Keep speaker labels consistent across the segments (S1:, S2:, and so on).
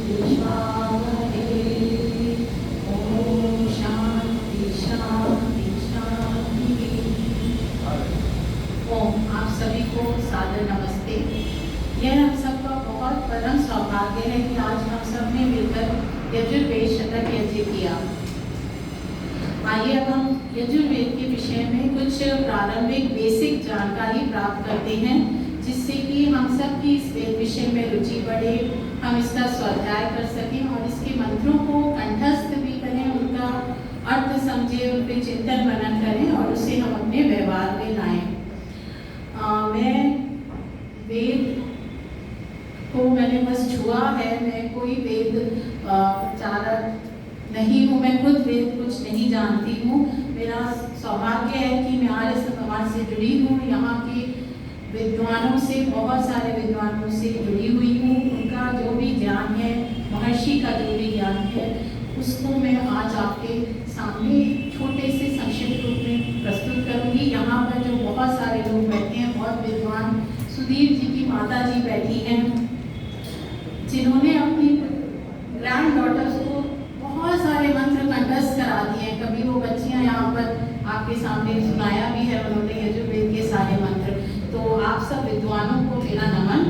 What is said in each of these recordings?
S1: विश्वावहै। ओम शांति शांति शांति। ओम आप सभी को सादर नमस्ते। यह हम सबका बहुत परम सौभाग्य है कि आज हम सब ने मिलकर यजुर्वेद शतक यज्ञ किया। आइए अब हम यजुर्वेद के विषय में कुछ प्रारंभिक बेसिक जानकारी प्राप्त करते हैं, जिससे कि हम सब की इस विषय में रुचि बढ़े, हम इसका स्वाध्याय कर सकें और इसके मंत्रों को कंठस्थ भी करें, उनका अर्थ समझे, उन पर चिंतन मनन करें और उसे हम अपने व्यवहार में लाएं। मैं वेद को मैंने बस छुआ है, मैं कोई वेद प्रचारक नहीं हूँ, मैं खुद वेद कुछ नहीं जानती हूँ। मेरा सौभाग्य है कि मैं आर्य समाज से जुड़ी हूँ, यहाँ के विद्वानों से, बहुत सारे विद्वानों से जुड़ी हुई हूँ। उनका जो भी ज्ञान है, महर्षि का जो भी ज्ञान है, उसको मैं आज आपके सामने छोटे से संक्षिप्त रूप में प्रस्तुत करूँगी। यहाँ पर जो बहुत सारे लोग बैठे हैं, बहुत विद्वान, सुधीर जी की माता जी बैठी हैं, जिन्होंने अपनी ग्रैंड डॉटर्स को बहुत सारे मंत्र कंठस्थ करा दिए। कभी वो बच्चियां यहाँ पर आपके सामने सुनाया भी है उन्होंने यजुर्वेद के सारे मंत्र। तो आप सब विद्वानों को मेरा नमन।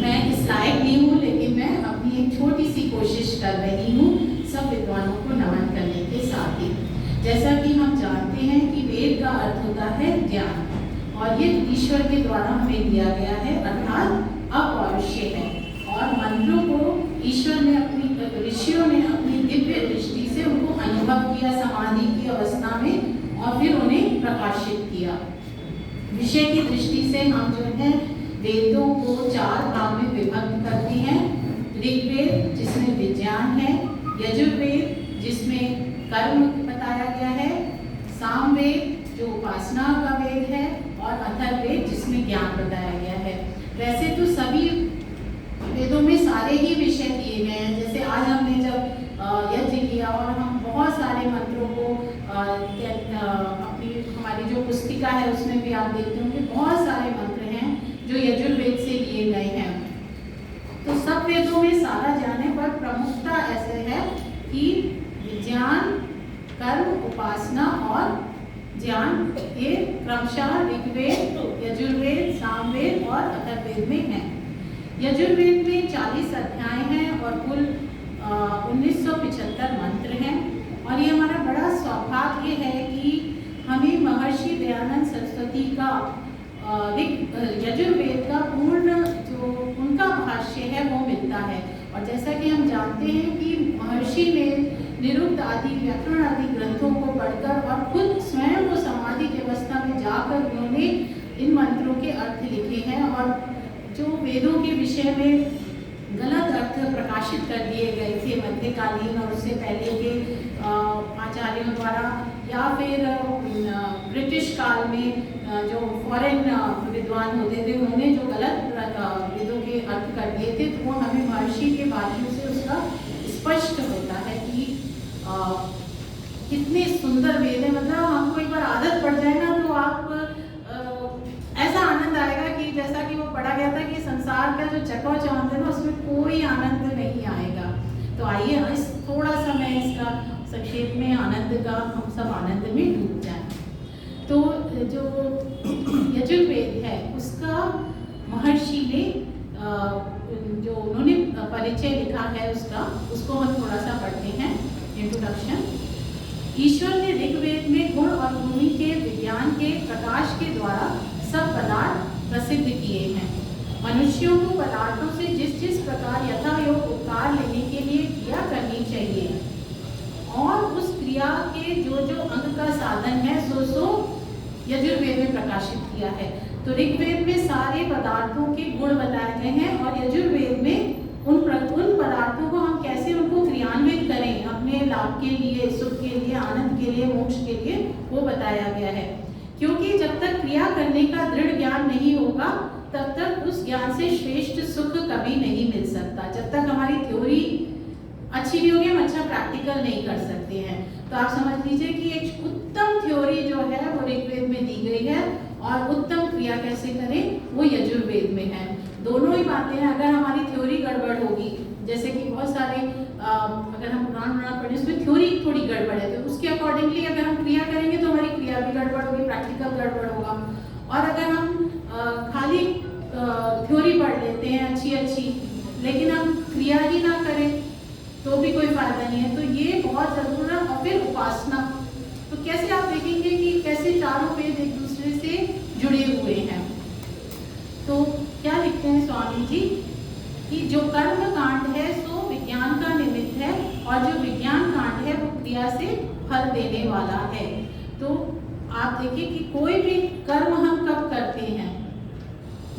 S1: मैं इस लायक नहीं हूँ, लेकिन मैं अपनी एक छोटी सी कोशिश कर रही हूँ सब विद्वानों को नमन करने के साथ ही। जैसा कि हम जानते हैं कि वेद का अर्थ होता है ज्ञान, और ये ईश्वर के द्वारा हमें दिया गया है, अर्थात अपौरुषीय है। और मंत्रों को ईश्वर ने ऋषियों ने अपनी दिव्य दृष्टि से उनको अनुभव किया समाधि की अवस्था में, और फिर उन्हें प्रकाशित किया। विषय की दृष्टि से हम जो है वेदों को 4 भाग में विभक्त करते हैं। ऋग्वेद जिसमें विज्ञान है, यजुर्वेद जिसमें कर्म बताया गया है, सामवेद जो उपासना का वेद है, और अथर्ववेद जिसमें ज्ञान बताया गया है। वैसे तो सभी वेदों में सारे ही विषय दिए गए हैं। जैसे आज हमने जब यज्ञ किया और हम बहुत सारे मंत्रों को अपनी हमारी जो पुस्तिका है उसमें भी आप देखते होंगे बहुत सारे मंत्र हैं जो यजुर्वेद से लिए गए हैं। तो सब वेदों में सारा ज्ञान है, पर प्रमुखता ऐसे है कि विज्ञान, कर्म, उपासना और ज्ञान ये क्रमशः ऋग्वेद, यजुर्वेद, सामवेद और अथर्ववेद में है। यजुर्वेद में 40 अध्याय हैं और कुल 1975 मंत्र हैं। और ये हमारा बड़ा सौभाग्य है कि हमें महर्षि दयानंद सरस्वती का यजुर्वेद का पूर्ण जो उनका भाष्य है वो मिलता है। और जैसा कि हम जानते हैं कि महर्षि ने निरुक्त आदि, व्याकरण आदि ग्रंथों को पढ़कर और खुद स्वयं वो समाधि की अवस्था में जाकर उन्होंने इन मंत्रों के अर्थ लिखे हैं। और जो वेदों के विषय में गलत अर्थ प्रकाशित कर दिए गए थे मध्यकालीन और उससे पहले के आचार्यों द्वारा, या फिर ब्रिटिश काल में जो फॉरेन विद्वान होते थे उन्होंने जो गलत वेदों के अर्थ कर दिए थे, तो वो हमें महर्षि के भाष्यों से उसका स्पष्ट होता है कि कितने सुंदर वेद है। मतलब हमको एक बार आदत पड़ जाए ना तो आप ऐसा आनंद आएगा कि जैसा कि वो पढ़ा गया था कि संसार का जो चकाचौंध है ना उसमें कोई आनंद नहीं आएगा। तो आइए इस थोड़ा सा मैं इसका संक्षेप में आनंद का हम सब आनंद में डूब जाएं। तो जो यजुर्वेद है उसका महर्षि ने जो उन्होंने परिचय लिखा है उसको हम थोड़ा सा पढ़ते हैं। इंट्रोडक्शन। ईश्वर ने ऋग्वेद में गुण और भूमि के विज्ञान के प्रकाश के द्वारा सब पदार्थ प्रसिद्ध किए हैं। मनुष्यों को पदार्थों से जिस जिस प्रकार यथायोग उपकार लेने के लिए क्रिया करनी चाहिए और उस क्रिया के जो जो अंग का साधन है सो यजुर्वेद में प्रकाशित किया है। तो ऋग्वेद में सारे पदार्थों के गुण बताए गए हैं और यजुर्वेद में उन पदार्थों को हम कैसे उनको क्रियान्वित करें अपने लाभ के लिए, सुख के लिए, आनंद के लिए, मोक्ष के लिए, वो बताया गया है। क्योंकि जब तक क्रिया करने का दृढ़ ज्ञान नहीं होगा तब तक उस ज्ञान से श्रेष्ठ सुख कभी नहीं मिल सकता। जब तक हमारी थ्योरी अच्छी भी होगी हम अच्छा प्रैक्टिकल नहीं कर सकते हैं। तो आप समझ लीजिए कि एक उत्तम थ्योरी जो है वो ऋग्वेद में दी गई है और उत्तम क्रिया कैसे करें वो यजुर्वेद में है। दोनों ही बातें हैं। अगर हमारी थ्योरी गड़बड़ होगी, जैसे कि बहुत सारे अगर हम पुराण पढ़ें उसमें थ्योरी थोड़ी गड़बड़ है, तो उसके अकॉर्डिंगली अगर हम क्रिया करेंगे तो हमारी क्रिया भी गड़बड़ होगी, प्रैक्टिकल गड़बड़ होगा। और अगर हम खाली थ्योरी पढ़ लेते हैं अच्छी लेकिन हम क्रिया ही ना करें तो भी कोई फायदा नहीं है। तो ये बहुत जरूरी है। और फिर उपासना, तो कैसे आप देखेंगे कि कैसे चारों वेद एक दूसरे से जुड़े हुए हैं। तो क्या लिखते हैं स्वामी जी कि जो कर्म कांड है सो विज्ञान का निमित्त है, और जो विज्ञान कांड है वो क्रिया से फल देने वाला है। तो आप देखिए कि कोई भी कर्म हम कब करते हैं,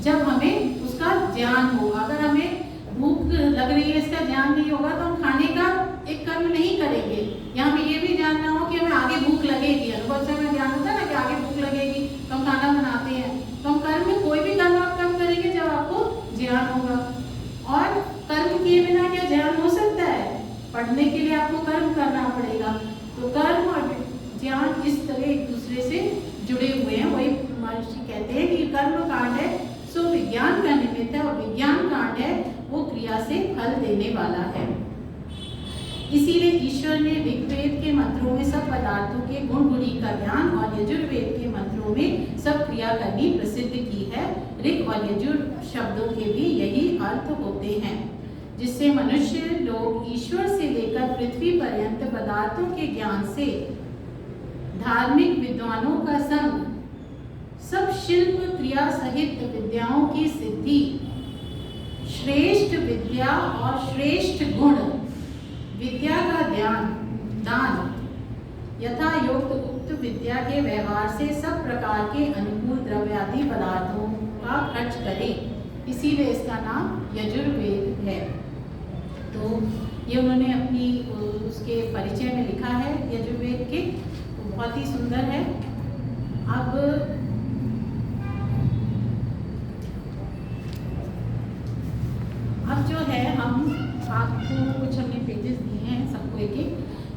S1: जब हमें उसका ज्ञान हो। अगर हमें भूख लग रही है, इसका ज्ञान नहीं होगा तो हम खाने का एक कर्म नहीं करेंगे, या हमें ये भी जानना हो कि हमें आगे भूख लगेगी। अनुभव से हमें ज्ञान होता है ना कि आगे भूख लगेगी तो हम खाना बनाते हैं। तो हम कर्म में कोई भी कर्म आप कब करेंगे, जब आपको ज्ञान होगा। और कर्म किए बिना क्या ज्ञान हो सकता है? पढ़ने के लिए आपको कर्म करना पड़ेगा। तो कर्म और ज्ञान इस तरह एक दूसरे से जुड़े हुए हैं। वही महर्षि कहते हैं कि कर्म कांड है सो विज्ञान का निमित्त है, और विज्ञान कांड है वो क्रिया से फल देने वाला है। इसीलिए ईश्वर ने ऋग्वेद के मंत्रों में सब पदार्थों के गुण गुणी का ज्ञान, और यजुर्वेद के मंत्रों में सब क्रिया करनी प्रसिद्ध की है। ऋग और यजुर शब्दों के भी यही अर्थ होते हैं, जिससे मनुष्य लोग ईश्वर से लेकर पृथ्वी पर्यंत पदार्थों के ज्ञान से धार्मिक विद्वानों का संग, सब शिल्प क्रिया सहित विद्याओं की सिद्धि, श्रेष्ठ विद्या और श्रेष्ठ गुण, विद्या का दान यथा योक्त उक्त विद्या के व्यवहार से सब प्रकार के अनुकूल द्रव्यादि पदार्थों का खर्च करें। इसीलिए इसका नाम यजुर्वेद है। तो ये उन्होंने अपनी उसके परिचय में लिखा है यजुर्वेद के, तो बहुत ही सुंदर है। अब जो है हम आपको कुछ हमने पेजेस दिए हैं सबको एक,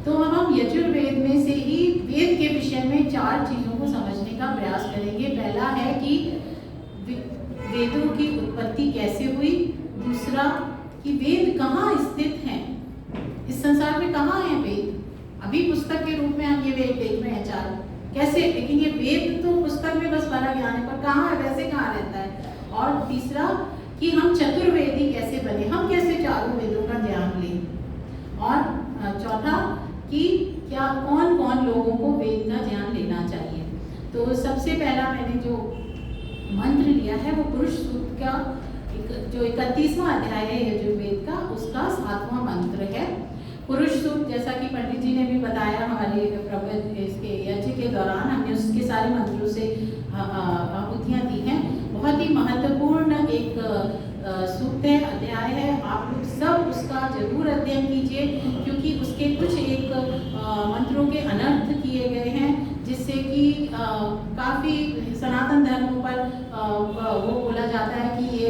S1: तो हम यजुर्वेद में से ही वेद के विषय में 4 चीजों को समझने का प्रयास करेंगे। पहला है कि वेदों की उत्पत्ति कैसे हुई, दूसरा कि वेद कहाँ स्थित हैं, इस संसार में कहाँ हैं वेद। अभी पुस्तक के रूप में हम ये वेद देख रहे हैं 4, कैसे, लेकिन ये वेद तो पुस्तक में बस भरा ज्ञान है, पर कहाँ है, वैसे कहाँ रहता है। और तीसरा कि हम चतुर्वेदी कैसे बने, हम कैसे चारों वेदों का ज्ञान लें। और चौथा कि क्या कौन कौन लोगों को वेद का ज्ञान लेना चाहिए। तो सबसे पहला मैंने जो मंत्र लिया है वो पुरुष सूक्त का जो 31वां अध्याय है यजुर्वेद का, उसका 7वां मंत्र है। पुरुष सूक्त, जैसा कि पंडित जी ने भी बताया हमारे प्रवचन इसके यज्ञ के दौरान, हमने उसके सारे मंत्रों से आहुतियाँ दी हैं। बहुत ही महत्वपूर्ण एक सूक्त है, अध्याय है। आप लोग सब उसका जरूर अध्ययन कीजिए, क्योंकि उसके कुछ एक मंत्रों के अनर्थ किए गए हैं, जिससे कि काफ़ी सनातन धर्मों पर वो बोला जाता है कि ये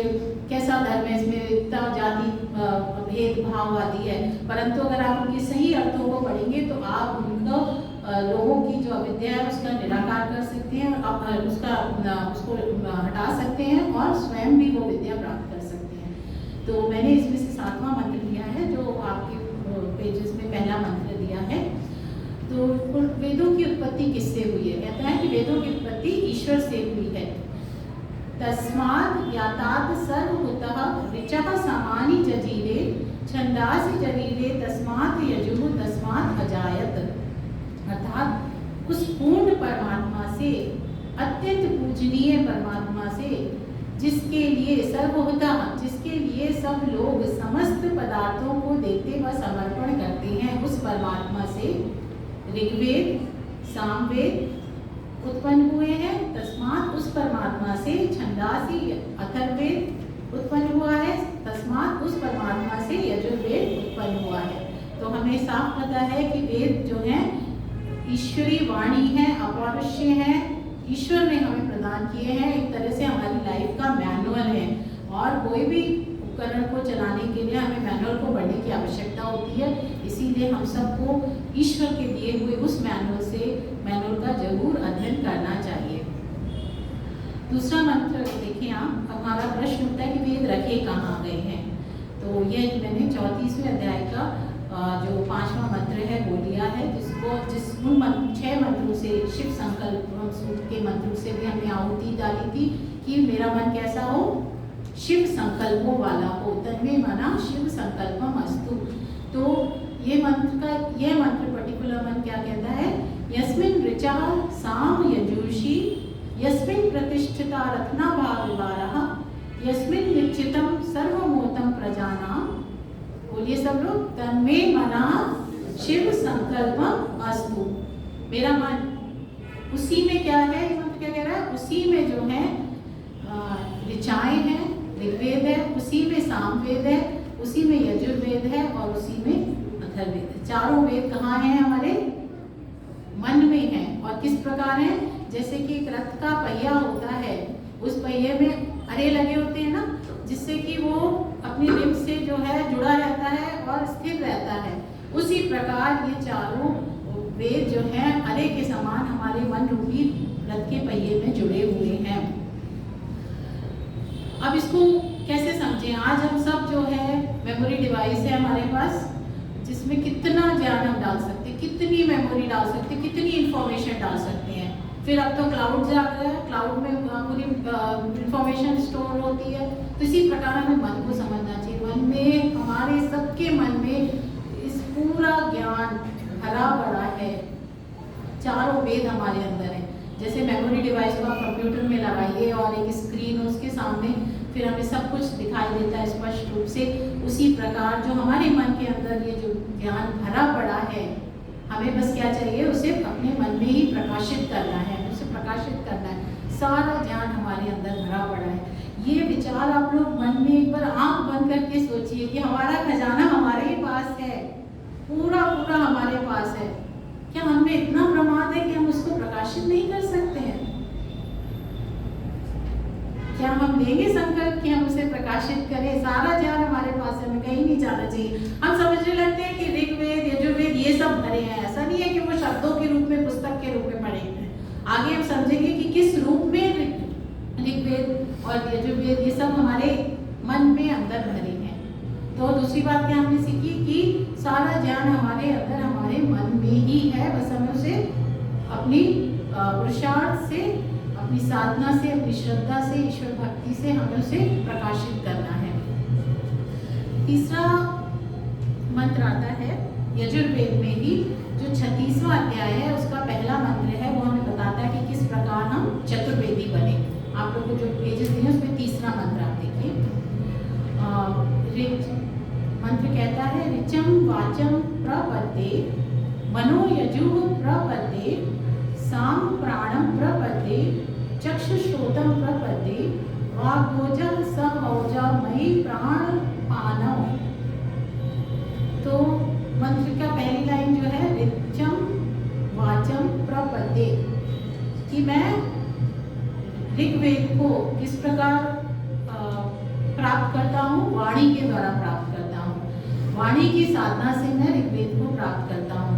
S1: कैसा धर्म है, इसमें इतना जाति भेदभाव आदि है। परंतु अगर आप उनके सही अर्थों को पढ़ेंगे तो आप उनको लोगों की जो अविद्या है उसका निराकार कर सकते हैं, और उसको हटा सकते हैं, और स्वयं भी वो विद्या प्राप्त कर सकते हैं। तो मैंने इसमें से 7वां मंत्र लिया है, जो आपके पेजेस में पहला मंत्र दिया है। तो वेदों की उत्पत्ति किससे हुई है? कहता है कि वेदों की उत्पत्ति ईश्वर से हुई है। तस्मात् यातात् सर्वभूतः ऋचः समानि जजीरे छंदासि जरीरे तस्मात् यजुः तस्मात् अजायत। अर्थात उस पूर्ण परमात्मा से, अत्यंत पूजनीय परमात्मा से, जिसके लिए सर्वभूतः, जिसके लिए सब लोग समस्त पदार्थों को देते व समर्पण करते हैं, उस परमात्मा से ऋग्वेद सामवेद उत्पन्न हुए हैं। तस्मात् उस परमात्मा से छंदासी अथर्ववेद उत्पन्न हुआ है। तस्मात् उस परमात्मा से यजुर्वेद उत्पन्न हुआ है। तो हमें साफ पता है कि वेद जो है ईश्वरी वाणी है, अपौरुष्य है, ईश्वर ने हमें प्रदान किए हैं। एक तरह से हमारी लाइफ का मैनुअल है, और कोई भी उपकरण को चलाने के लिए हमें मैनुअल को पढ़ने की आवश्यकता होती है। इसीलिए हम सबको ईश्वर के दिए हुए उस मैनुअल का जरूर अध्ययन करना चाहिए। दूसरा मंत्र देखिए आप, हमारा प्रश्न उठता है कि वेद रखे कहाँ गए हैं। तो ये मैंने 34वें अध्याय का जो 5वां मंत्र है वो लिया है, जिस उन 6 मंत्रों से, शिव संकल्प सूक्त के मंत्रों से भी हमने आहुति डाली थी कि मेरा मन कैसा हो, शिव संकल्पों वाला हो, तन्मे मना शिव संकल्पम अस्तु। तो ये मंत्र पर्टिकुलर मन क्या कहता है, यस्मिन् ऋचा साम यजुषी यस्मिन् प्रतिष्ठिता रत्ना भाविवारः यस्मिन् निश्चितम सर्वमोतम प्रजानाम। बोलिए सब लोग, तन्मे मना शिव संकल्पम अस्तु। मेरा मन उसी में क्या है, ये मंत्र क्या कह रहा है, उसी में जो है ऋचाएं हैं, ऋग्वेद है, उसी में सामवेद है, उसी में यजुर्वेद है और उसी में अथर्ववेद है। चारों वेद कहाँ हैं, हमारे मन में है। और किस प्रकार है, जैसे कि एक रथ का पहिया होता है, उस पहिए में अरे लगे होते हैं ना, जिससे कि वो अपनी रिम से जो है जुड़ा रहता है और स्थिर रहता है। उसी प्रकार ये चारों वेद जो हैं अरे के समान हमारे मन रूपी रथ के पहिए में जुड़े हुए हैं। अब इसको कैसे समझें, आज हम सब जो है मेमोरी डिवाइस है हमारे पास, जिसमें कितना ज्ञान हम डाल सकते हैं, कितनी मेमोरी डाल सकते हैं, कितनी इंफॉर्मेशन डाल सकते हैं। फिर अब तो क्लाउड जा गया है, क्लाउड में पूरी इंफॉर्मेशन स्टोर होती है। तो इसी प्रकार हमें मन को समझना चाहिए। मन में, हमारे सबके मन में इस पूरा ज्ञान भरा पड़ा है, चारों वेद हमारे अंदर है। जैसे मेमोरी डिवाइस को आप कंप्यूटर में लगाइए और एक स्क्रीन उसके सामने, फिर हमें सब कुछ दिखाई देता है स्पष्ट रूप से। उसी प्रकार जो हमारे मन के अंदर ये जो ज्ञान भरा पड़ा है, हमें बस क्या चाहिए, उसे अपने मन में ही प्रकाशित करना है, उसे प्रकाशित करना है। सारा ज्ञान हमारे अंदर भरा पड़ा है। ये विचार आप लोग मन में एक बार आंख बंद करके सोचिए कि हमारा खजाना हमारे ही पास है, पूरा पूरा हमारे पास है। क्या हमें इतना प्रमाद है कि हम उसको प्रकाशित नहीं कर सकते हैं? क्या हम लेंगे संकल्प कि हम उसे प्रकाशित करें? सारा ज्ञान हमारे पास है, हमें कहीं नहीं जाना चाहिए। हम समझने लगते हैं कि ऋग्वेद यजुर्वेद ये सब भरे हैं। ऐसा नहीं है कि वो शब्दों के रूप में, पुस्तक के रूप में पढ़े हैं। आगे हम समझेंगे कि किस रूप में ऋग्वेद और यजुर्वेद ये सब हमारे मन में अंदर भरे हैं। तो दूसरी बात क्या हमने सीखी कि सारा ज्ञान हमारे अंदर, हमारे मन में ही है। बस हमें उसे अपनी पुरुषार्थ से, अपनी साधना से, अपनी श्रद्धा से, ईश्वर भक्ति से हमें उसे प्रकाशित करना है। तीसरा मंत्र आता है यजुर्वेद में ही, जो 36वां अध्याय है, उसका पहला मंत्र है। वो हमें बताता है कि किस प्रकार हम चतुर्वेदी बने। आप लोग को जो पेजेस दिए उसमें तीसरा मंत्र आप देखिए। मंत्र कहता है, ऋचम वाचम प्रपद्ये मनो यजुः प्रपद्ये साम प्राणम प्रपद्ये चक्षुश्रोतम प्रपद्ये वाग्भोजः सहौजा मयि प्राण पानव। तो मंत्र का पहली लाइन जो है, ऋचम वाचम प्रपद्ये, कि मैं ऋग्वेद को किस प्रकार प्राप्त करता हूँ, वाणी के द्वारा प्राप्त करता हूँ। वाणी की साधना से मैं ऋग्वेद को प्राप्त करता हूँ।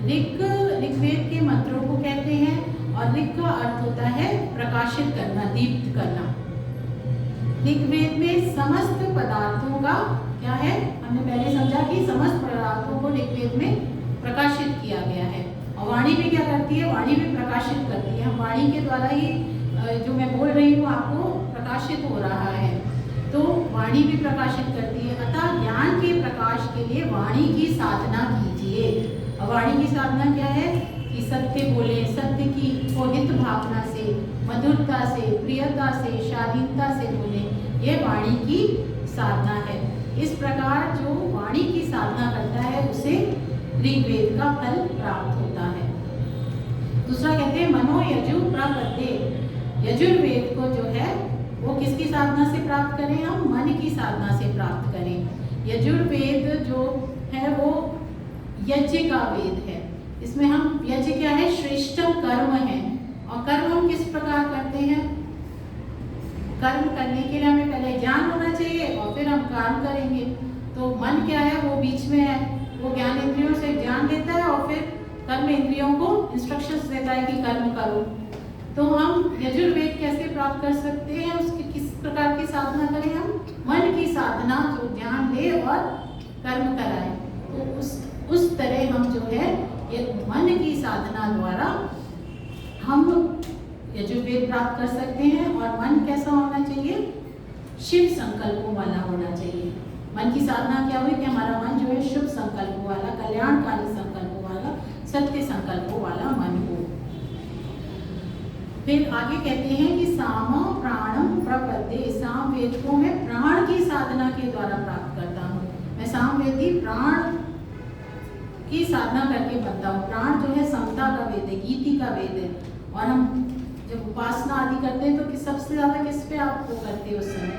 S1: ऋग्वेद के मंत्रों को कहते हैं और ऋग का अर्थ होता है प्रकाशित करना, दीप्त करना। ऋग्वेद में समस्त पदार्थों का क्या है, हमने पहले समझा कि समस्त पदार्थों को ऋग्वेद में प्रकाशित किया गया है। और वाणी भी क्या करती है, वाणी भी प्रकाशित करती है। वाणी के द्वारा ही जो मैं बोल रही हूँ आपको प्रकाशित हो रहा है। तो वाणी भी प्रकाशित करती है। अतः ज्ञान के प्रकाश के लिए वाणी की साधना कीजिए। और वाणी की साधना क्या है कि सत्य बोले, सत्य की को हित भावना से, मधुरता से, प्रियता से, शालीनता से बोले, ये वाणी की साधना है। इस प्रकार जो वाणी की साधना करता है उसे ऋग्वेद का फल प्राप्त होता है। दूसरा कहते हैं मनो यजु प्रपद्ये। यजुर्वेद को जो है वो किसकी साधना से प्राप्त करें, हम मन की साधना से प्राप्त करें। यजुर्वेद जो है वो यज्ञ का वेद है। इसमें हम, यज्ञ क्या है, श्रेष्ठम कर्म है। और कर्म हम किस प्रकार करते हैं, कर्म करने के लिए हमें पहले ज्ञान होना चाहिए और फिर हम काम करेंगे। तो मन क्या है, वो बीच में है, वो ज्ञान इंद्रियों से ज्ञान देता है और फिर कर्म इंद्रियों को इंस्ट्रक्शंस देता है कि कर्म करो। तो हम यजुर्वेद कैसे प्राप्त कर सकते हैं, उसकी किस प्रकार की साधना करें? हम मन की साधना, जो ध्यान ले और कर्म कराए। तो उस तरह हम जो है ये मन की साधना द्वारा हम यजुर्वेद प्राप्त कर सकते हैं। और मन कैसा होना चाहिए? शिव संकल्पों वाला होना चाहिए। मन की साधना क्या हुई कि हमारा मन जो है शुभ संकल्पों वाला, कल्याणकारी संकल्पों वाला, सत्य संकल्पों वाला मन हो। फिर आगे कहते हैं कि साम प्राणम प्रपद्ये, साम वेद को मैं प्राण की साधना के द्वारा प्राप्त करता हूँ। मैं सामवेदी प्राण की साधना करके बनता हूँ। प्राण जो है समता का वेद है, गीति का वेद है। और हम जब उपासना आदि करते हैं तो सबसे ज्यादा किस पे आप वो करते हो? उस समय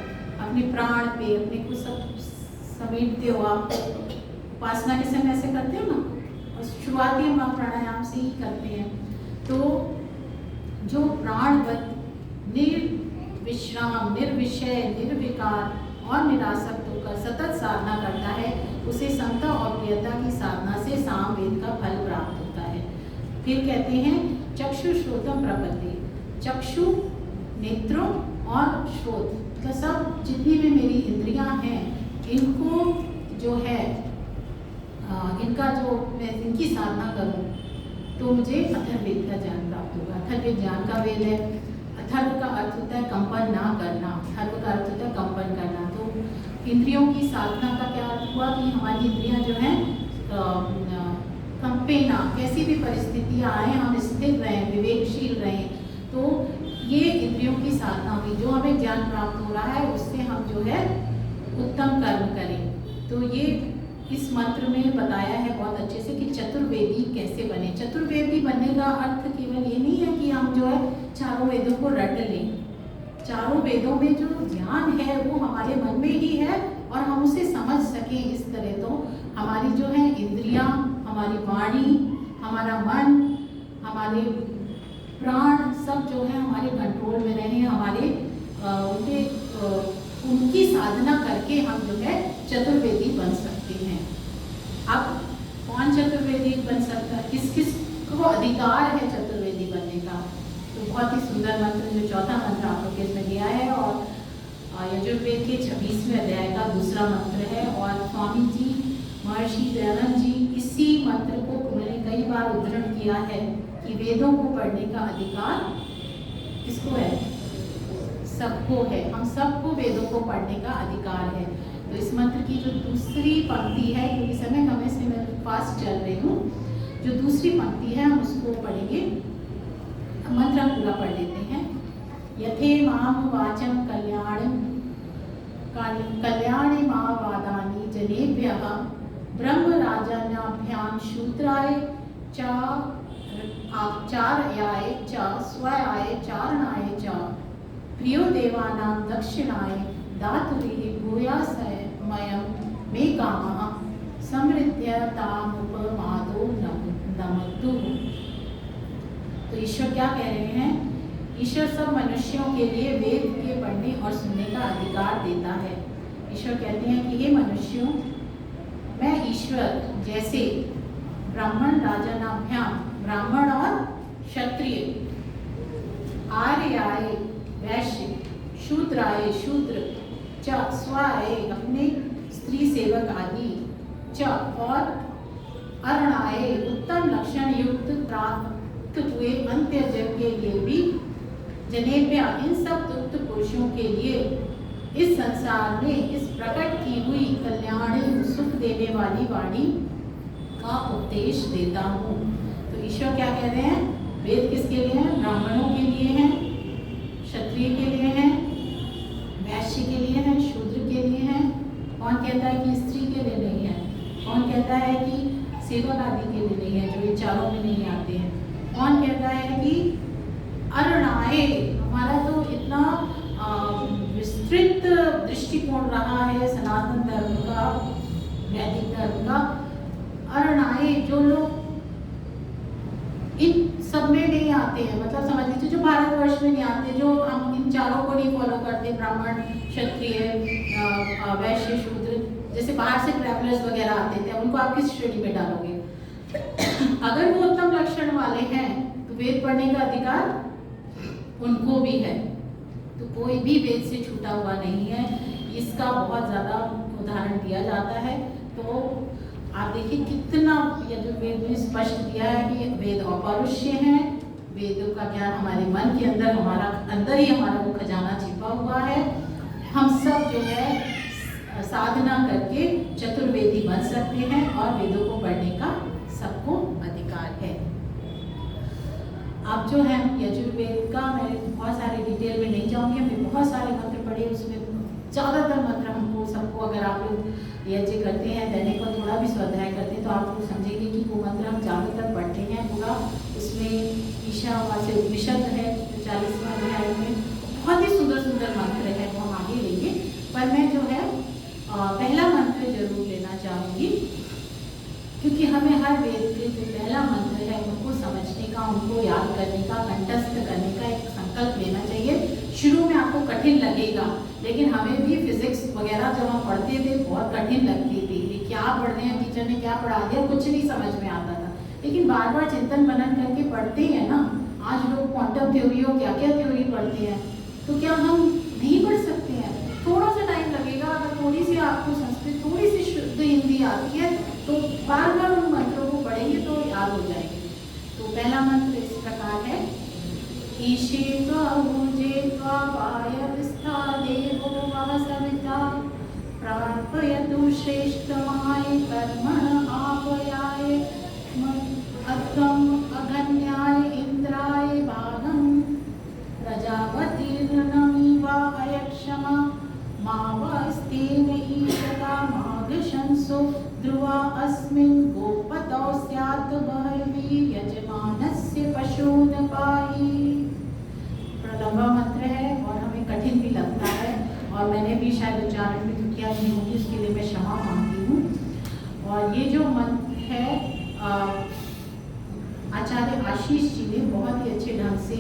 S1: अपने प्राण पे, अपने को सब समेटते हो। आप उपासना के समय ऐसे करते हो ना, और शुरुआती हम प्राणायाम से ही करते हैं। तो जो प्राणवत निर्विश्राम, निर्विषय, निर्विकार और निरासक्त होकर सतत साधना करता है, उसे समता और प्रियता की साधना से सामवेद का फल प्राप्त होता है। फिर कहते हैं चक्षु श्रोतम प्रपद्ये, चक्षु नेत्रों और श्रोत, तो सब जितनी भी मेरी इंद्रियां हैं इनको जो है इनका जो मैं इनकी साधना करूं तो मुझे अथर्ववेद का ज्ञान प्राप्त होगा। अथर्ववेद ज्ञान का वेद है। अथर्व का अर्थ होता है कंपन ना करना, अथर्व का अर्थ होता है कंपन करना। तो इंद्रियों की साधना का क्या अर्थ हुआ कि हमारी इंद्रियां जो हैं कंपे ना, कैसी भी परिस्थितियां आए हम स्थिर रहें, विवेकशील रहें। तो ये इंद्रियों की साधना हुई। जो हमें ज्ञान प्राप्त हो रहा है उससे हम जो है उत्तम कर्म करें। तो ये इस मंत्र में बताया है बहुत अच्छे से कि चतुर्वेदी कैसे बने। चतुर्वेदी बनने का अर्थ केवल ये नहीं है कि हम जो है चारों वेदों को रट लें। चारों वेदों में जो ज्ञान है वो हमारे मन में ही है और हम उसे समझ सकें इस तरह। तो हमारी जो है इंद्रियां, हमारी वाणी, हमारा मन, हमारे प्राण सब जो है हमारे कंट्रोल में रहे, हमारे उनकी साधना करके हम जो है चतुर्वेदी बन सकते हैं। अब कौन चतुर्वेदी बन सकता है, किस किस को अधिकार है चतुर्वेदी बनने का? तो बहुत ही सुंदर मंत्र जो चौथा मंत्र आप लोग के इसमें दिया है और यजुर्वेद के 26वें अध्याय का दूसरा मंत्र है। और स्वामी जी, महर्षि दयानंद जी इसी मंत्र को उन्होंने कई बार उद्धरण किया है कि वेदों को पढ़ने का अधिकार किसको है? सबको है। हम सबको वेदों को पढ़ने का अधिकार है। तो इस मंत्र की जो दूसरी पंक्ति है, क्योंकि समय कम से मैं फास्ट चल रही हूँ, जो दूसरी पंक्ति है हम उसको पढ़ेंगे। मंत्र हम पूरा पढ़ लेते हैं। यथे माम वाचम कल्याणे मा वादानी जनेभ्यः ब्रह्मराजनाभ्याम शूद्राय चारयाय च स्वयाय चारणाय च प्रियो देवानां दक्षिणाय दातुरिः भूयासमयं मे कामः समृद्ध्यतामुपमादो नमतु। तो ईश्वर क्या कह रहे हैं? ईश्वर सब मनुष्यों के लिए वेद के पढ़ने और सुनने का अधिकार देता है। ईश्वर कहते हैं कि हे मनुष्यों, मैं ईश्वर जैसे ब्राह्मण राजनाभ्याम, ब्राह्मण और क्षत्रिय, आर्याय वैश्य, शूद्राय शूद्र, च स्वाय अपने स्त्री सेवक आदि, च और अरणाय उत्तम लक्षण युक्त प्राप्त हुए अंत्य जग के लिए भी, जनेभ्या इन सब तुक्त पुरुषों के लिए इस संसार में इस प्रकट की हुई कल्याणी सुख देने वाली वाणी का उपदेश देता हूँ। तो ईश्वर क्या कह रहे हैं? वेद किसके लिए हैं? ब्राह्मणों के लिए हैं, क्षत्रिय के लिए हैं, वैश्य के लिए हैं, शूद्र के लिए हैं। कौन कहता है कि स्त्री के लिए नहीं है? कौन कहता है कि सेवक आदि के लिए नहीं है, जो ये चारों में नहीं आते हैं? कौन कहता है कि अरणाए? हमारा तो इतना विस्तृत दृष्टिकोण रहा है सनातन धर्म का, वैदिक धर्म का। अरणाए जो लोग इन सब में नहीं आते हैं, मतलब समझ लीजिए जो भारतवर्ष में नहीं आते, जो हम इन चारों को नहीं फॉलो करते, ब्राह्मण, क्षत्रिय, वैश्य, शूद्र, जैसे बाहर से ट्रैवलर्स वगैरह आते थे, उनको आप किस श्रेणी में डालोगे? अगर वो उत्तम लक्षण वाले हैं तो वेद पढ़ने का अधिकार उनको भी है। तो कोई भी वेद से छूटा हुआ नहीं है। इसका बहुत ज़्यादा उदाहरण दिया जाता है। तो आप देखिए कितना यजुर्वेद में स्पष्ट दिया है कि वेद अपौरुषेय हैं। वेदों का ज्ञान हमारे मन के अंदर, हमारा अंदर ही हमारा वो खजाना छिपा हुआ है। हम सब जो है साधना करके चतुर्वेदी बन सकते हैं और वेदों को पढ़ने का सबको अधिकार है। अब जो है यजुर्वेद का मैं बहुत सारे डिटेल में नहीं जाऊंगी। हमने बहुत सारे मंत्र पढ़े, उसमें ज़्यादातर मंत्र हमको सबको, अगर आप लोग यज्ञ करते हैं, दैनिक को थोड़ा भी स्वाध्याय करते हैं तो आप लोग समझेंगे कि वो मंत्र हम ज़्यादातर पढ़ते हैं पूरा। उसमें ईशावास्य उपनिषद है 40वां अध्याय में, बहुत ही सुंदर सुंदर मंत्र है, वो हम आगे लेंगे। पर मैं जो है पहला मंत्र जरूर लेना चाहूँगी, क्योंकि हमें हर वेद के जो पहला मंत्र है उनको समझने का, उनको याद करने का, कंठस्थ करने का एक संकल्प लेना चाहिए। शुरू में आपको कठिन लगेगा, लेकिन हमें भी फिजिक्स वगैरह जब हम पढ़ते थे बहुत कठिन लगती थी। ये क्या पढ़ रहे हैं, टीचर ने क्या पढ़ा दिया, कुछ नहीं समझ में आता था। लेकिन बार बार चिंतन मनन करके पढ़ते हैं ना। आज लोग क्वांटम थ्योरी और क्या क्या थ्योरी पढ़ते हैं, तो क्या हम नहीं पढ़ सकते हैं? थोड़ा सा टाइम लगेगा। अगर थोड़ी सी आपको संस्कृत, थोड़ी सी शुद्ध हिंदी आती है तो बार बार उन मंत्रों को पढ़ेंगे तो याद हो जाएंगे। तो पहला मंत्र इस प्रकार है, ईशेत्वा ऊर्जेत्वा वायवस्था देवो वः सविता प्रार्थयतु श्रेष्ठमाय कर्मण आप्याय अत्वम् अगन्याय इंद्राय भागं प्रजापतिर्नमीवा अयक्षमा मावस्तेन ईशता माघशंसो ध्रुवा अस्मिन् गोपतौ स्यात् बह्वी यजमानस्य पशून् पाहि। लंबा मंत्र है और हमें कठिन भी लगता है, और मैंने भी शायद उच्चारण में किया नहीं होगी, उसके लिए मैं क्षमा मांगती हूँ। और ये जो मंत्र है आचार्य आशीष जी ने बहुत ही अच्छे ढंग से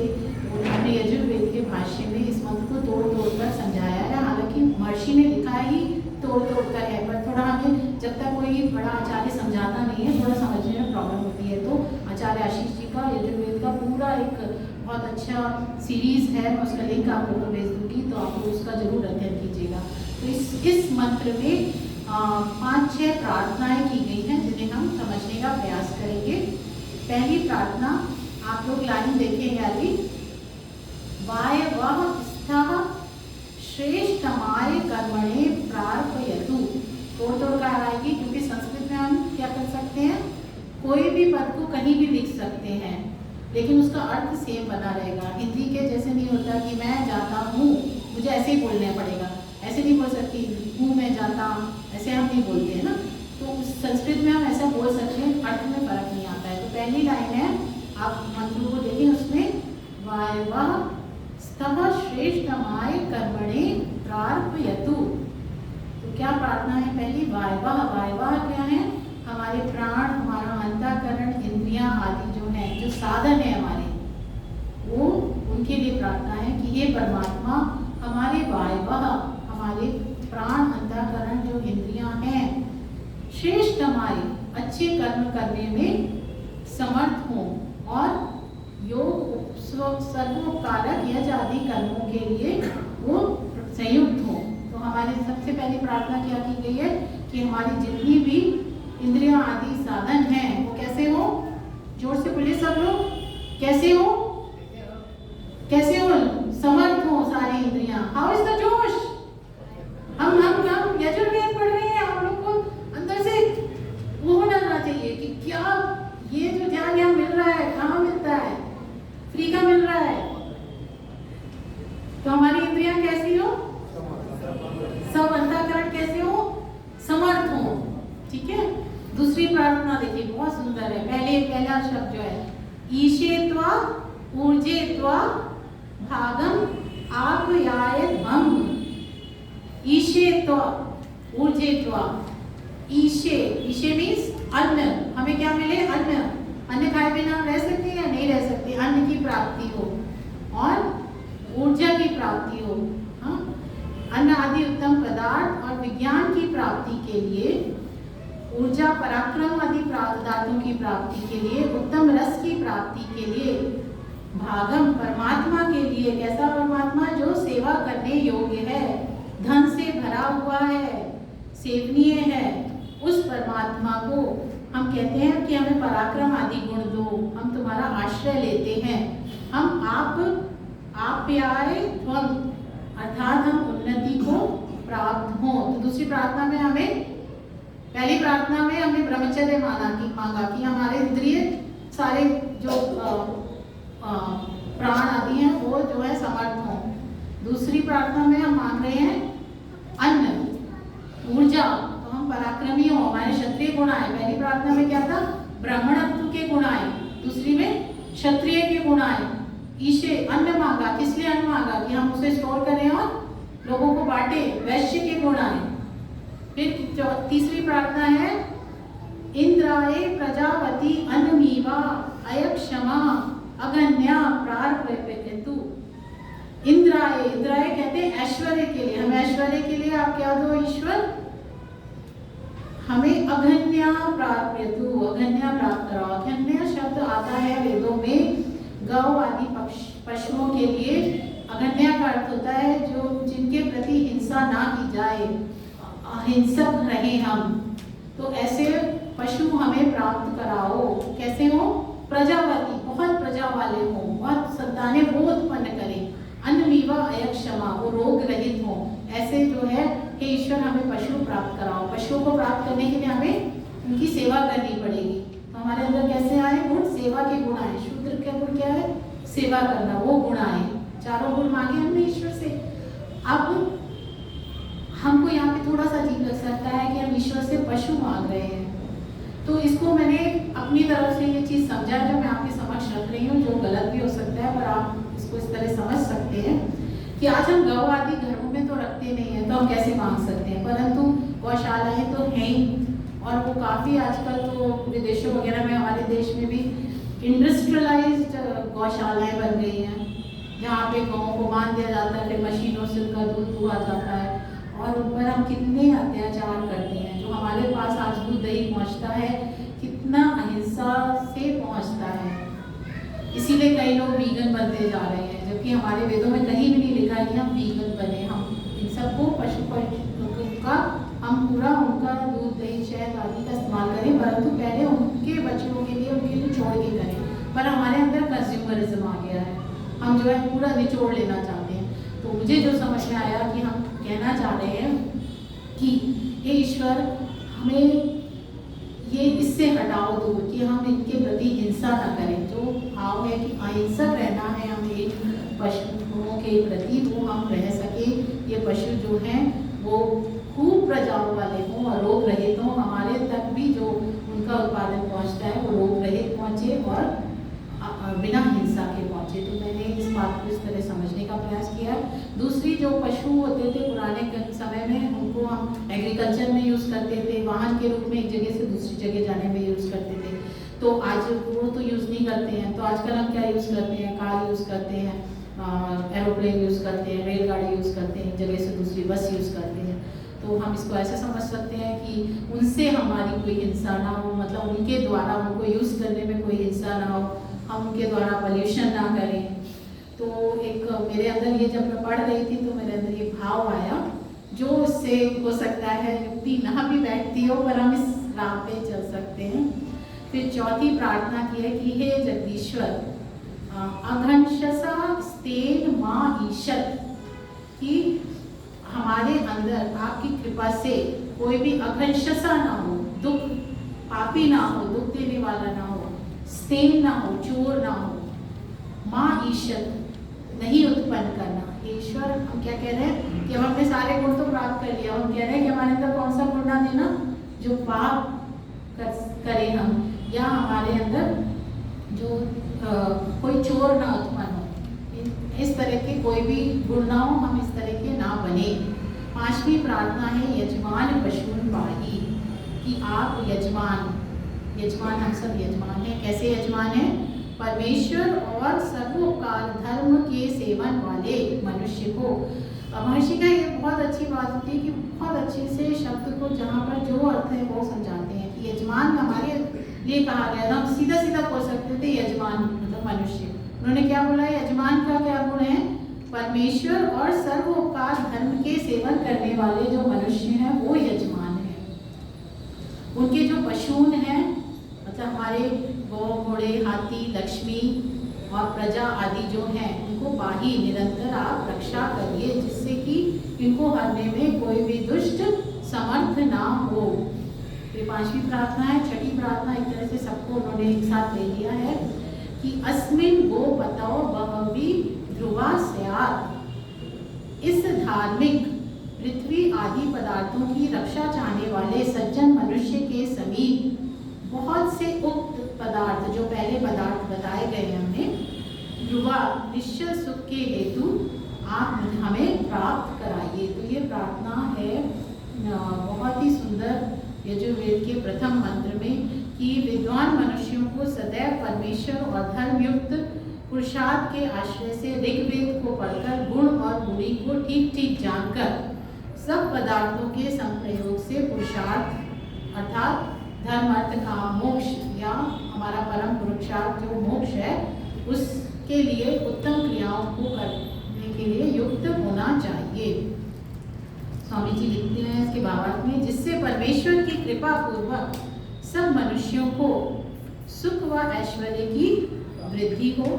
S1: उन्होंने यजुर्वेद के भाष्य में इस मंत्र को तोड़ तोड़ कर समझाया है। हालांकि महर्षि ने लिखा ही तोड़ तोड़ कर है, पर थोड़ा हमें जब तक कोई बड़ा आचार्य समझाता नहीं है, थोड़ा समझने में प्रॉब्लम होती है। तो आचार्य आशीष जी का यजुर्वेद का पूरा एक बहुत अच्छा सीरीज है, मैं उसका लिंक आप लोगों को भेज दूँगी, तो आप लोग उसका जरूर अध्ययन कीजिएगा। तो इस मंत्र में 5-6 प्रार्थनाएं की गई हैं जिन्हें हम समझने का प्रयास करेंगे। पहली प्रार्थना आप लोग लाइन देखेंगे अभी, वाय वह स्थः श्रेष्ठमाय कर्मणे प्रार्थयतु। तोड़ तोड़ कर आएगी, क्योंकि संस्कृत में हम क्या कर सकते हैं, कोई भी पद को कहीं भी लिख सकते हैं, लेकिन उसका अर्थ सेम बना रहेगा। हिंदी के जैसे नहीं होता कि मैं जाता हूँ, मुझे ऐसे ही बोलना पड़ेगा, ऐसे नहीं बोल सकती हूँ मैं जाता, ऐसे हम नहीं बोलते हैं ना। तो उस संस्कृत में हम ऐसा बोल सकते हैं, अर्थ में फर्क नहीं आता है। तो पहली लाइन है, आप मंत्र को देखें, उसमें वायवः स्तः श्रेष्ठमाय कर्मणे प्रार्थयतु। तो क्या प्रार्थना है पहली, वायवः। वायवः क्या है, हमारे प्राण, हमारा अंतःकरण, इंद्रियां आदि जो है, जो साधन है हमारे, वो उनके लिए प्रार्थना है कि ये परमात्मा हमारे वायवः, हमारे प्राण, अंतःकरण, जो इंद्रियां हैं, श्रेष्ठ हमारे अच्छे कर्म करने में समर्थ हों और योग सर्वोपकारक यज्ञ आदि कर्मों के लिए वो संयुक्त हों। तो हमारी सबसे पहली प्रार्थना क्या की गई है कि हमारी जितनी भी इंद्रियां आदि साधन हैं वो कैसे हो, जोर से बोलिए सब लोग, कैसे हो, कैसे हो, समर्थ हो सारी इंद्रियां। हाउ इज द जोश, हम यजुर्वेद पढ़ रहे हैं, हम लोग को अंदर से वो होना चाहिए कि क्या ये जो ध्यान यहाँ मिल रहा है, कहाँ मिलता है, फ्री का मिल रहा है। तो हमारी इंद्रियां कैसी हो, सब अंतःकरण कैसे हो, समर्थ हो। ठीक है। दूसरी प्रार्थना देखिए बहुत सुंदर है। पहला शब्द जो है, ईशेत्वा ऊर्जेत्वा भागम आप्यायध्वम्। ईशेत्वा ऊर्जेत्वा, ईशे मीन्स अन्न, हमें क्या मिले, अन्न। अन्न खाए बिना रह सकते हैं या नहीं रह सकते, अन्न की प्राप्ति हो और ऊर्जा की प्राप्ति हो। हाँ, अन्न आदि उत्तम पदार्थ और विज्ञान की प्राप्ति के लिए, ऊर्जा, पराक्रम आदि पदार्थों की प्राप्ति के लिए, उत्तम रस की प्राप्ति के लिए भागम परमात्मा के लिए, कैसा परमात्मा? जो सेवा करने योग्य है, धन से भरा हुआ है, सेवनीय है, उस परमात्मा को हम कहते हैं कि हमें पराक्रम आदि गुण दो, हम तुम्हारा आश्रय लेते हैं, हम आप पे आए त्वम, अर्थात हम उन्नति को प्राप्त हों। तो दूसरी प्रार्थना में हमें, पहली प्रार्थना में हमने ब्रह्मचर्य मांगा कि हमारे इंद्रिय सारे जो प्राण आदि हैं वो जो है समर्थ हों। दूसरी प्रार्थना में हम मांग रहे हैं अन्न, ऊर्जा, तो हम पराक्रमी हो, हमारे क्षत्रिय गुण आए। पहली प्रार्थना में क्या था? ब्राह्मणत्व के गुण आए, दूसरी में क्षत्रिय के गुण आए। ईशे अन्न मांगा, किस लिए अन्न मांगा? कि हम उसे स्टोर करें और लोगों को बांटे, वैश्य के गुण आए। फिर तीसरी प्रार्थना है इंद्राय प्रजापति अन्नमीवा अयक्षमा अगन्या प्रार्पयतु। इंद्राय, इंद्राय कहते हैं ऐश्वर्य के लिए, हमें ऐश्वर्य के लिए आप क्या दो ईश्वर? हमें अगन्या प्राप्यतु, अगन्या प्राप्त करो। अगन्या शब्द आता है वेदों में गौ आदि पशुओं के लिए। अगन्या का अर्थ होता है जो जिनके प्रति हिंसा ना की जाए, अहिंसक रहे हम। तो ऐसे पशु हमें प्राप्त कराओ। कैसे हो? प्रजावती, बहुत प्रजा वाले हो, बहुत संतानें वो उत्पन्न करें। अन्नमीवा अयक्षमा, वो रोग रहित हो। ऐसे जो है हे ईश्वर हमें पशु प्राप्त कराओ। पशुओं को प्राप्त करने के लिए हमें उनकी सेवा करनी पड़ेगी। तो हमारे अंदर कैसे आए गुण? सेवा के गुण आए। शूद्र का गुण क्या है? सेवा करना, वो गुण आए। चारों गुण मांगे हमने ईश्वर से। अब हमको यहाँ पे थोड़ा सा अजीब लग सकता है कि हम ईश्वर से पशु मांग रहे हैं। तो इसको मैंने अपनी तरफ से ये चीज़ समझा जो मैं आपके समक्ष रख रही हूँ, जो गलत भी हो सकता है, पर आप इसको इस तरह समझ सकते हैं कि आज हम गौ आदि घरों में तो रखते नहीं हैं, तो हम कैसे मांग सकते हैं? परंतु गौशालाएं तो हैं ही, और वो काफ़ी आजकल तो विदेशों वगैरह में, हमारे देश में भी इंडस्ट्रियलाइज्ड गौशालाएं बन गई हैं, जहाँ पे गौ को बांध दिया जाता है, फिर मशीनों से उनका दूध दुहा जाता है, और उन पर हम कितने अत्याचार करते हैं। जो हमारे पास आज दूध दही पहुँचता है, कितना अहिंसा से पहुँचता है। इसीलिए कई लोग वीगन बनते जा रहे हैं, जबकि हमारे वेदों में कहीं भी नहीं लिखा है कि हम वीगन बने। हम इन सबको पशु का हम पूरा उनका दूध दही शहद आदि का इस्तेमाल करें, परंतु पहले उनके बच्चों के लिए उनके लिए छोड़ के करें। पर हमारे अंदर कंज्यूमरिज्म आ गया है, हम जो है पूरा निचोड़ लेना चाहते हैं। तो मुझे जो समझ में आया कि हम कहना चाह रहे हैं कि हे ईश्वर हमें ये इससे हटाओ दो कि हम इनके प्रति हिंसा न करें। जो भाव है कि अहिंसक रहना है हमें पशुओं के प्रति, वो हम रह सके। ये पशु जो हैं वो खूब प्रजाओं वाले हों और रोग रहित हों, हमारे तक भी जो उनका उत्पादन पहुंचता है वो रोग रहित पहुंचे और बिना हिंसा के पहुंचे। तो मैंने इस बात को इस तरह समझने का प्रयास किया। दूसरी, जो पशु होते थे पुराने समय में, उनको हम एग्रीकल्चर में यूज़ करते थे, वाहन के रूप में एक जगह से दूसरी जगह जाने में यूज़ करते थे। तो आज वो तो यूज़ नहीं करते हैं। तो आजकल हम क्या यूज़ करते हैं? कार यूज़ करते हैं, एरोप्लेन यूज़ करते हैं, रेलगाड़ी यूज़ करते हैं, एक जगह से दूसरी बस यूज़ करते हैं। तो हम इसको ऐसे समझ सकते हैं कि उनसे हमारी कोई हिंसा ना हो, मतलब उनके द्वारा उनको यूज़ करने में कोई हिंसा ना हो, हम उनके द्वारा पॉल्यूशन ना करें। तो एक मेरे अंदर ये, जब मैं पढ़ रही थी तो मेरे अंदर ये भाव आया, जो इससे हो सकता है युक्ति ना भी बैठती हो, पर हम इस राह पे चल सकते हैं। फिर चौथी प्रार्थना की है कि हे जगदीश्वर अघंशसा स्तेन माँ ईशत, कि हमारे अंदर आपकी कृपा से कोई भी अघंशसा ना हो, दुख पापी ना हो, दुख देने वाला ना हो, स्तेन ना हो, चोर ना हो, माँ ईशत नहीं उत्पन्न करना। ईश्वर हम क्या कह रहे हैं कि हमने सारे गुण तो प्राप्त कर लिया, हम कह रहे हैं कि हमारे अंदर कौन सा गुण ना देना? जो पाप करें हम, या हमारे अंदर जो कोई चोर ना उत्पन्न हो, इस तरह के कोई भी गुण ना हो, हम इस तरह के ना बने। पांचवी प्रार्थना है यजमान पशुन पाही, कि आप यजमान, यजमान हम सब यजमान हैं। कैसे यजमान हैं? परमेश्वर और सर्वोपकार धर्म के सेवन वाले मनुष्य को। महर्षि का ये बहुत अच्छी बात होती है कि बहुत अच्छे से शब्द को, जहाँ पर जो अर्थ है वो समझाते हैं कि यजमान हमारे लिए कहा गया था। हम सीधा सीधा बोल सकते थे यजमान मतलब मनुष्य। उन्होंने क्या बोला, यजमान का क्या गुण है, परमेश्वर और सर्वोपकार धर्म के सेवन करने वाले जो मनुष्य हैं वो यजमान है। उनके जो पशु हैं मतलब हमारे गौ, घोड़े, हाथी, लक्ष्मी और प्रजा आदि जो हैं उनको बाही निरंतर आप रक्षा करिए, जिससे कि इनको हरने में कोई भी दुष्ट समर्थ ना हो। ये 5वीं प्रार्थना है। 6ठी प्रार्थना एक तरह से सबको उन्होंने एक साथ ले लिया है कि अस्मिन गो बताओ बहवी ध्रुवा स्यात्। इस धार्मिक पृथ्वी आदि पदार्थों की रक्षा चाहने वाले सज्जन मनुष्य के समीप बहुत से उक्त पदार्थ जो पहले पदार्थ बताए गए हमने ध्रुवा निश्चय सुख के हेतु आप हमें प्राप्त कराइए। तो ये प्रार्थना है बहुत ही सुंदर यजुर्वेद के प्रथम मंत्र में कि विद्वान मनुष्यों को सदैव परमेश्वर और धर्मयुक्त पुरुषार्थ के आश्रय से ऋग्वेद को पढ़कर गुण और बुरी को ठीक ठीक जानकर सब पदार्थों के संप्रयोग से पुरुषार्थ अर्थात धर्म अर्थ काम मोक्ष या हमारा परम पुरुषार्थ जो मोक्ष है उसके लिए उत्तम क्रियाओं को करने के लिए युक्त होना चाहिए। स्वामी जी लिखते हैं इसके भावार्थ में, जिससे परमेश्वर की कृपा पूर्वक सब मनुष्यों को सुख व ऐश्वर्य की वृद्धि हो।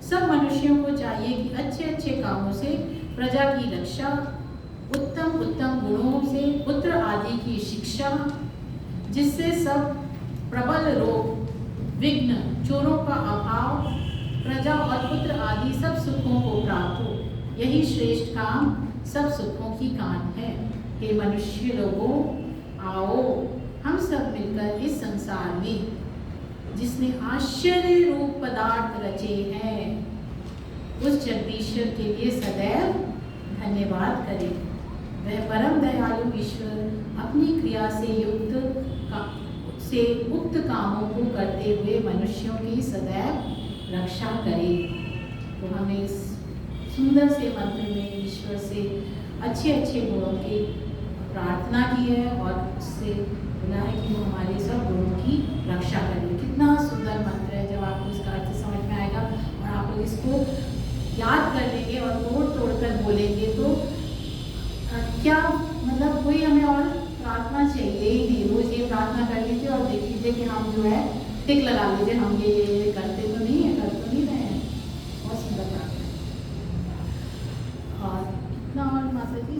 S1: सब मनुष्यों को चाहिए कि अच्छे अच्छे कामों से प्रजा की रक्षा, उत्तम उत्तम गुणों से पुत्र आदि की शिक्षा, जिससे सब प्रबल रोग, विघ्न, चोरों का अभाव, प्रजा और पुत्र आदि सब सुखों को प्राप्त हो। यही श्रेष्ठ काम सब सुखों की कान है। हे मनुष्य लोगों, आओ हम सब मिलकर इस संसार में जिसने आश्चर्य रूप पदार्थ रचे हैं उस जगदीश्वर के लिए सदैव धन्यवाद करें। वह परम दयालु ईश्वर अपनी क्रिया से उक्त कामों को करते हुए मनुष्यों की सदैव रक्षा करे। तो हमें इस सुंदर से मंत्र में ईश्वर से अच्छे अच्छे गुणों की प्रार्थना की है और उससे बोला है कि वो हमारे सब गुणों की रक्षा करें। कितना सुंदर मंत्र है। जब आपको इसका अर्थ समझ में आएगा और आप लोग इसको याद कर लेंगे और तोड़ तोड़ कर बोलेंगे तो क्या मतलब कोई हमें और प्रार्थना चाहिए ही नहीं। रोज ये प्रार्थना कर लीजिए और देख लीजिए कि हम जो है टिक लगा लीजिए, हम ये करते तो नहीं है, कर तो नहीं रहे हैं। बहुत सुंदर प्रार्थना और कितना और माता जी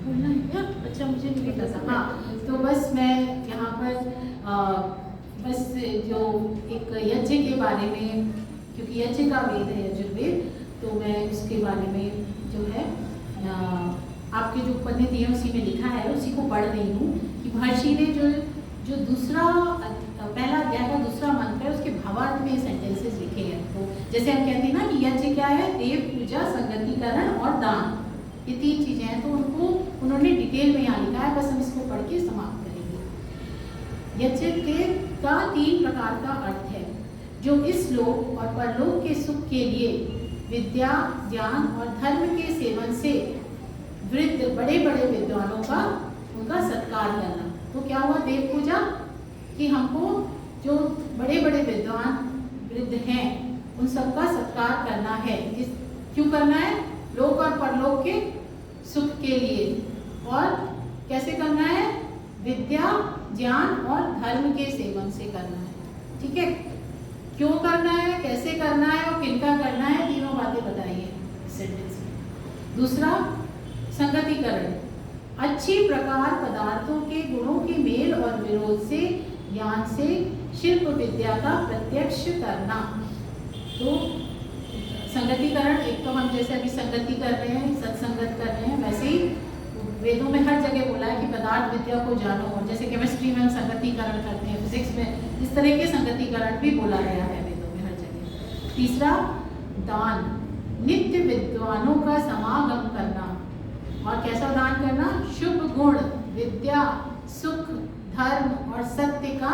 S1: बोलना है क्या? अच्छा मुझे नहीं पता। हाँ तो बस मैं यहाँ पर बस जो एक यज्ञ के बारे में, क्योंकि यज्ञ का वेद है यजुर्वेद, तो मैं उसके बारे में जो है आपके जो पढ़ने दिए उसी में लिखा है उसी को पढ़ रही हूँ कि महर्षि ने जो दूसरा पहला अध्याय का दूसरा मंत्र है उसके भावार्थ में सेंटेंसेस लिखे हैं। तो जैसे हम कहते हैं ना कि यज्ञ क्या है, देव पूजा, संगतिकरण और दान, ये 3 चीजें हैं। तो उनको उन्होंने डिटेल में यहाँ लिखा है, बस हम इसको पढ़ के समाप्त करेंगे। यज्ञ का 3 प्रकार का अर्थ है जो इस लोक और परलोक के सुख के लिए विद्या, ज्ञान और धर्म के सेवन से वृद्ध बड़े बड़े विद्वानों का उनका सत्कार करना। तो क्या हुआ देव पूजा कि हमको जो बड़े बड़े विद्वान वृद्ध हैं उन सबका सत्कार करना है। क्यों करना है? लोक और परलोक के सुख के लिए। और कैसे करना है? विद्या, ज्ञान और धर्म के सेवन से करना है। ठीक है, क्यों करना है, कैसे करना है और किनका करना है, तीनों बातें बताइए सेंटेंस में। दूसरा संगतिकरण, अच्छी प्रकार पदार्थों के गुणों के मेल और विरोध से ज्ञान से शिल्प विद्या का प्रत्यक्ष करना। तो संगतिकरण, एक तो हम जैसे अभी संगति कर रहे हैं, सत्संगत कर रहे हैं, वैसे ही वेदों में हर जगह बोला है कि पदार्थ विद्या को जानो। और जैसे केमिस्ट्री में हम संगतिकरण करते हैं, फिजिक्स में इस तरह के संगतिकरण भी बोला गया है वेदों में हर जगह। तीसरा दान, नित्य विद्वानों का समागम करना। और कैसा दान करना? शुभ गुण, विद्या, सुख, धर्म और सत्य का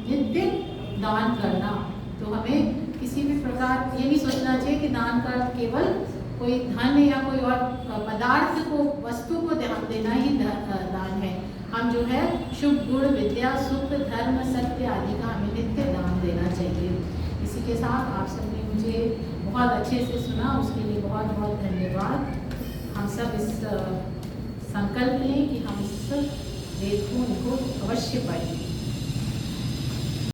S1: नित्य दान करना। तो हमें किसी भी प्रकार ये नहीं सोचना चाहिए कि दान का केवल कोई धन या कोई और पदार्थ को, वस्तु को ध्यान देना ही दान है। हम जो है शुभ गुण विद्या सुख धर्म सत्य आदि का हमें नित्य दान देना चाहिए। इसी के साथ आप सबने मुझे बहुत अच्छे से सुना, उसके लिए बहुत बहुत धन्यवाद। हम सब इस संकल्प लें कि हम इस वेद को उनको अवश्य पढ़ें।